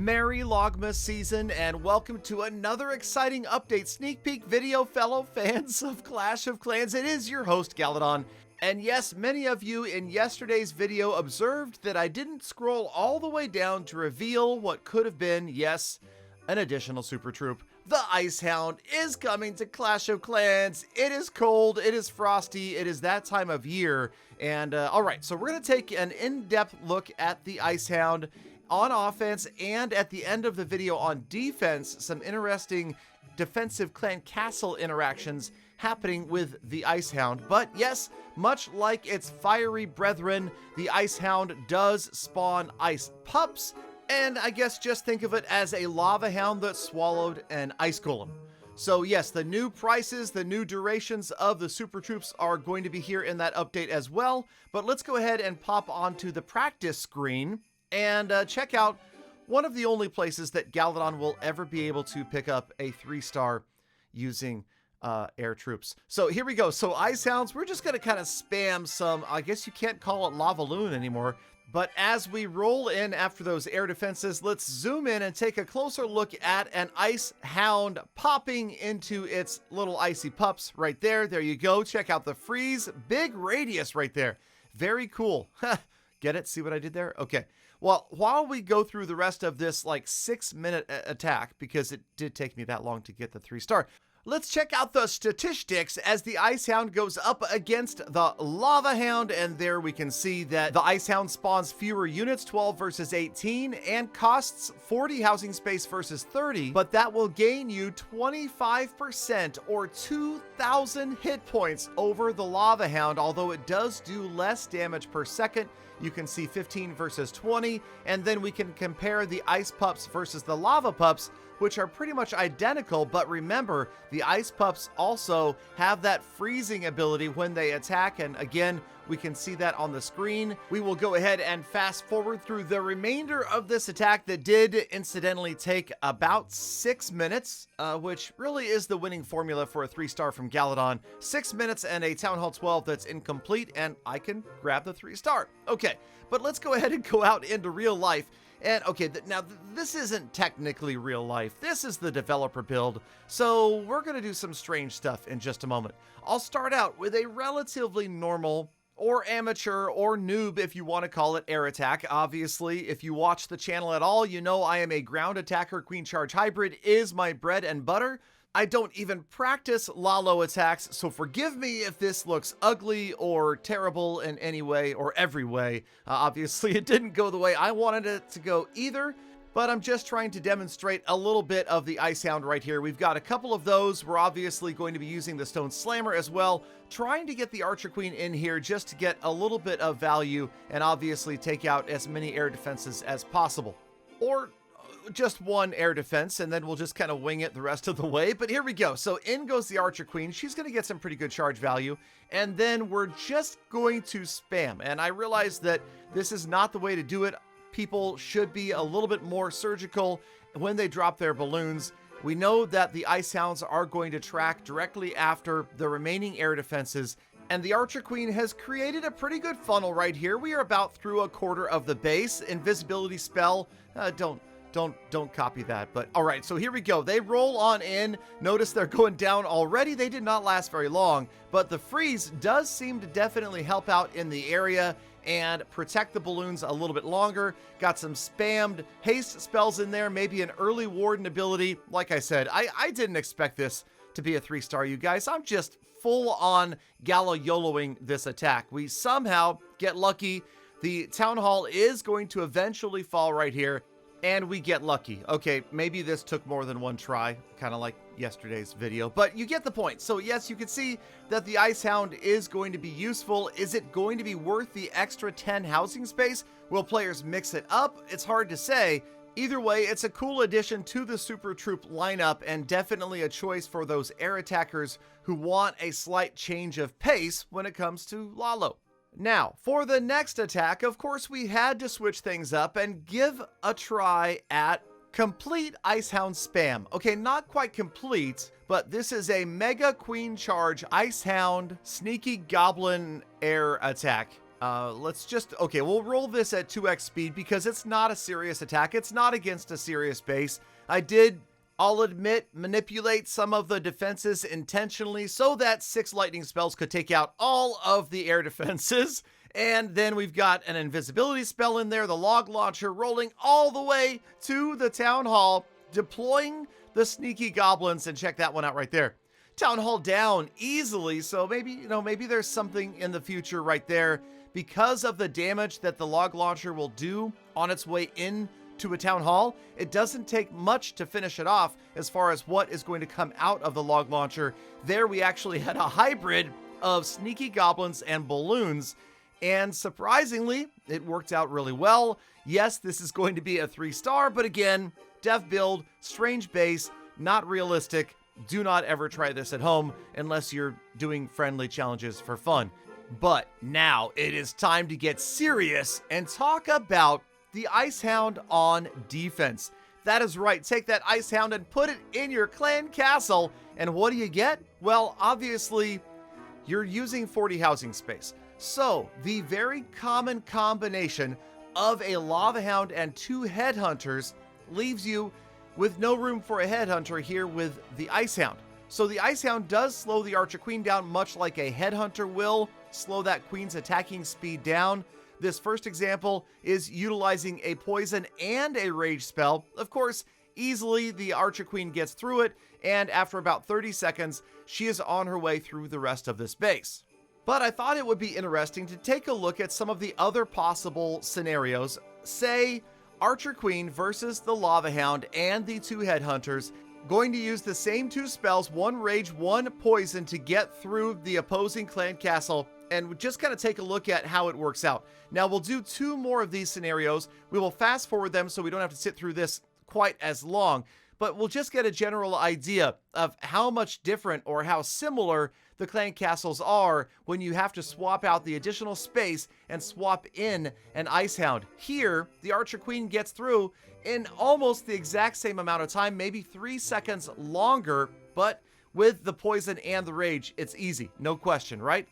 Merry Logmas season, and welcome to another exciting update sneak peek video, fellow fans of Clash of Clans. It is your host, Galadon. And yes, many of you in yesterday's video observed that I didn't scroll all the way down to reveal what could have been, yes, an additional super troop. The Ice Hound is coming to Clash of Clans. It is cold, it is frosty, it is that time of year. And alright, so we're going to take an in-depth look at the Ice Hound on offense, and at the end of the video on defense, some interesting defensive clan castle interactions happening with the Ice Hound. But yes, much like its fiery brethren, the Ice Hound does spawn ice pups, and I guess just think of it as a lava hound that swallowed an ice golem. So yes, the new prices, the new durations of the super troops are going to be here in that update as well. But let's go ahead and pop onto the practice screen and check out one of the only places that Galadon will ever be able to pick up a 3-star using air troops. So here we go. So Ice Hounds, we're just going to kind of spam some, I guess you can't call it lava loon anymore, but as we roll in after those air defenses, let's zoom in and take a closer look at an Ice Hound popping into its little icy pups right there. There you go. Check out the freeze. Big radius right there. Very cool. Get it? See what I did there? Okay. Well, while we go through the rest of this like 6-minute attack, because it did take me that long to get the 3-star, let's check out the statistics as the Ice Hound goes up against the Lava Hound. And there we can see that the Ice Hound spawns fewer units, 12 versus 18, and costs 40 housing space versus 30. But that will gain you 25% or 2,000 hit points over the Lava Hound, although it does do less damage per second. You can see 15 versus 20, and then we can compare the Ice Pups versus the Lava Pups, which are pretty much identical, but remember, the Ice Pups also have that freezing ability when they attack, and again, we can see that on the screen. We will go ahead and fast forward through the remainder of this attack that did incidentally take about 6 minutes, which really is the winning formula for a 3-star from Galadon. 6 minutes and a Town Hall 12 that's incomplete, and I can grab the 3-star. Okay, but let's go ahead and go out into real life. And okay, now this isn't technically real life. This is the developer build. So we're going to do some strange stuff in just a moment. I'll start out with a relatively normal or amateur or noob, if you want to call it, air attack. Obviously, if you watch the channel at all, you know I am a ground attacker. Queen Charge Hybrid is my bread and butter. I don't even practice Lalo attacks, so forgive me if this looks ugly or terrible in any way or every way. Obviously, it didn't go the way I wanted it to go either, but I'm just trying to demonstrate a little bit of the Ice Hound right here. We've got a couple of those. We're obviously going to be using the Stone Slammer as well, trying to get the Archer Queen in here just to get a little bit of value and obviously take out as many air defenses as possible. Or just one air defense, and then we'll just kind of wing it the rest of the way. But here we go. So in goes the Archer Queen. She's going to get some pretty good charge value, and then we're just going to spam. And I realize that this is not the way to do it. People should be a little bit more surgical when they drop their balloons. We know that the Ice Hounds are going to track directly after the remaining air defenses, and the Archer Queen has created a pretty good funnel right here. We are about through a quarter of the base. Invisibility spell, don't copy that, but all right, so here we go. They roll on in. Notice they're going down already. They did not last very long, but the freeze does seem to definitely help out in the area and protect the balloons a little bit longer. Got some spammed haste spells in there, maybe an early warden ability. Like I said, I didn't expect this to be a 3-star, you guys. I'm just full on Gala-YOLOing this attack. We somehow get lucky. The Town Hall is going to eventually fall right here, and we get lucky. Okay, maybe this took more than one try, kind of like yesterday's video, but you get the point. So yes, you can see that the Ice Hound is going to be useful. Is it going to be worth the extra 10 housing space? Will players mix it up? It's hard to say. Either way, it's a cool addition to the Super Troop lineup, and definitely a choice for those air attackers who want a slight change of pace when it comes to Lalo. Now, for the next attack, of course, we had to switch things up and give a try at complete Ice Hound spam. Okay, not quite complete, but this is a Mega Queen Charge Ice Hound Sneaky Goblin air attack. Okay, we'll roll this at 2x speed because it's not a serious attack. It's not against a serious base. I'll admit, manipulate some of the defenses intentionally so that 6 lightning spells could take out all of the air defenses. And then we've got an invisibility spell in there, the log launcher rolling all the way to the town hall, deploying the sneaky goblins, and check that one out right there. Town hall down easily, so maybe there's something in the future right there because of the damage that the log launcher will do on its way in to a town hall. It doesn't take much to finish it off as far as what is going to come out of the log launcher. There we actually had a hybrid of sneaky goblins and balloons, and surprisingly, it worked out really well. Yes, this is going to be a 3-star, but again, dev build, strange base, not realistic. Do not ever try this at home unless you're doing friendly challenges for fun. But now it is time to get serious and talk about the Ice Hound on defense. That is right, take that Ice Hound and put it in your clan castle, and what do you get? Well, obviously, you're using 40 housing space. So, the very common combination of a Lava Hound and 2 Headhunters leaves you with no room for a Headhunter here with the Ice Hound. So the Ice Hound does slow the Archer Queen down much like a Headhunter will slow that Queen's attacking speed down. This first example is utilizing a poison and a rage spell. Of course, easily the Archer Queen gets through it, and after about 30 seconds, she is on her way through the rest of this base. But I thought it would be interesting to take a look at some of the other possible scenarios. Say, Archer Queen versus the Lava Hound and the 2 Headhunters, going to use the same 2 spells, 1 rage, 1 poison, to get through the opposing clan castle, and just kind of take a look at how it works out. Now, we'll do 2 more of these scenarios. We will fast forward them so we don't have to sit through this quite as long, but we'll just get a general idea of how much different or how similar the clan castles are when you have to swap out the additional space and swap in an Ice Hound. Here, the Archer Queen gets through in almost the exact same amount of time, maybe 3 seconds longer, but with the poison and the rage, it's easy, no question, right?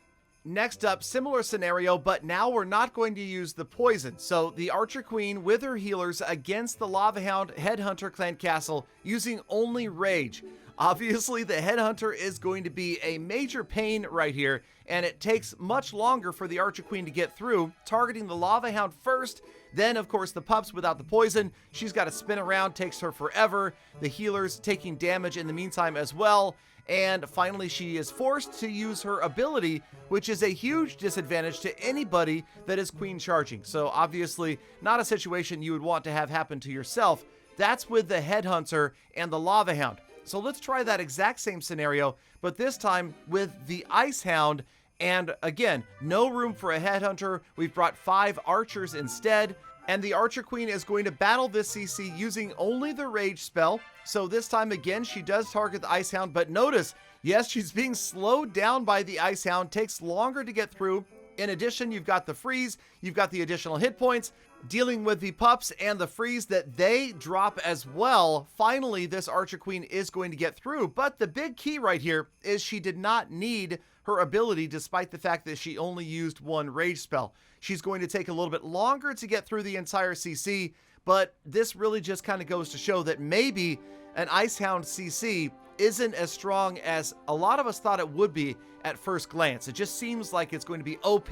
Next up, similar scenario, but now we're not going to use the poison. So the Archer Queen with her healers against the Lava Hound Headhunter clan castle using only rage. Obviously, the Headhunter is going to be a major pain right here, and it takes much longer for the Archer Queen to get through, targeting the Lava Hound first, then, of course, the pups without the poison. She's got to spin around, takes her forever. The healers taking damage in the meantime as well. And finally, she is forced to use her ability, which is a huge disadvantage to anybody that is queen charging. So obviously, not a situation you would want to have happen to yourself. That's with the Headhunter and the Lava Hound. So let's try that exact same scenario, but this time with the Ice Hound. And again, no room for a Headhunter. We've brought 5 archers instead. And the Archer Queen is going to battle this CC using only the Rage spell. So this time again, she does target the Ice Hound, but notice, yes, she's being slowed down by the Ice Hound, takes longer to get through. In addition, you've got the freeze, you've got the additional hit points, dealing with the pups and the freeze that they drop as well. Finally, this Archer Queen is going to get through, but the big key right here is she did not need her ability despite the fact that she only used 1 rage spell. She's going to take a little bit longer to get through the entire CC, but this really just kind of goes to show that maybe an Ice Hound CC isn't as strong as a lot of us thought it would be at first glance. It just seems like it's going to be OP,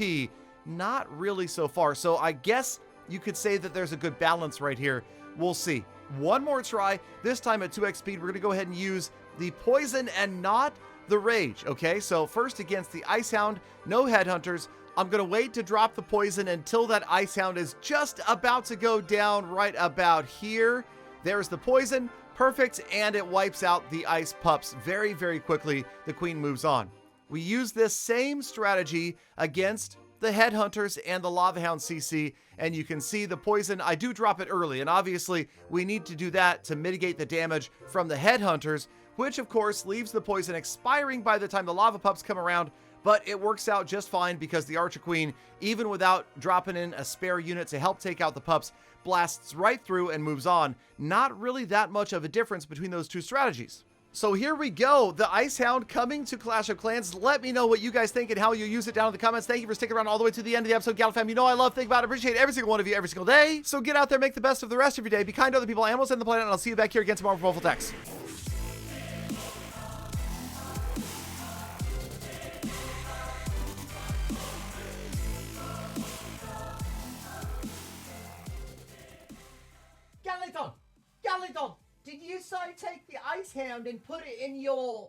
not really so far. So I guess you could say that there's a good balance right here. We'll see. One more try, this time at 2x speed. We're going to go ahead and use the poison and not the rage, okay? So first against the Ice Hound, no Headhunters. I'm going to wait to drop the poison until that Ice Hound is just about to go down right about here. There's the poison, perfect, and it wipes out the ice pups very, very quickly. The Queen moves on. We use this same strategy against the Headhunters and the Lava Hound CC, and you can see the poison, I do drop it early, and obviously we need to do that to mitigate the damage from the Headhunters, which of course leaves the poison expiring by the time the lava pups come around, but it works out just fine because the Archer Queen, even without dropping in a spare unit to help take out the pups, blasts right through and moves on. Not really that much of a difference between those two strategies. So here we go, the Ice Hound coming to Clash of Clans. Let me know what you guys think and how you use it down in the comments. Thank you for sticking around all the way to the end of the episode, Galadon fam. You know I love, think about, appreciate every single one of you every single day. So get out there, make the best of the rest of your day, be kind to other people, animals, and the planet, and I'll see you back here again tomorrow for Woeful Text. Galadon, did you say take the Ice Hound and put it in your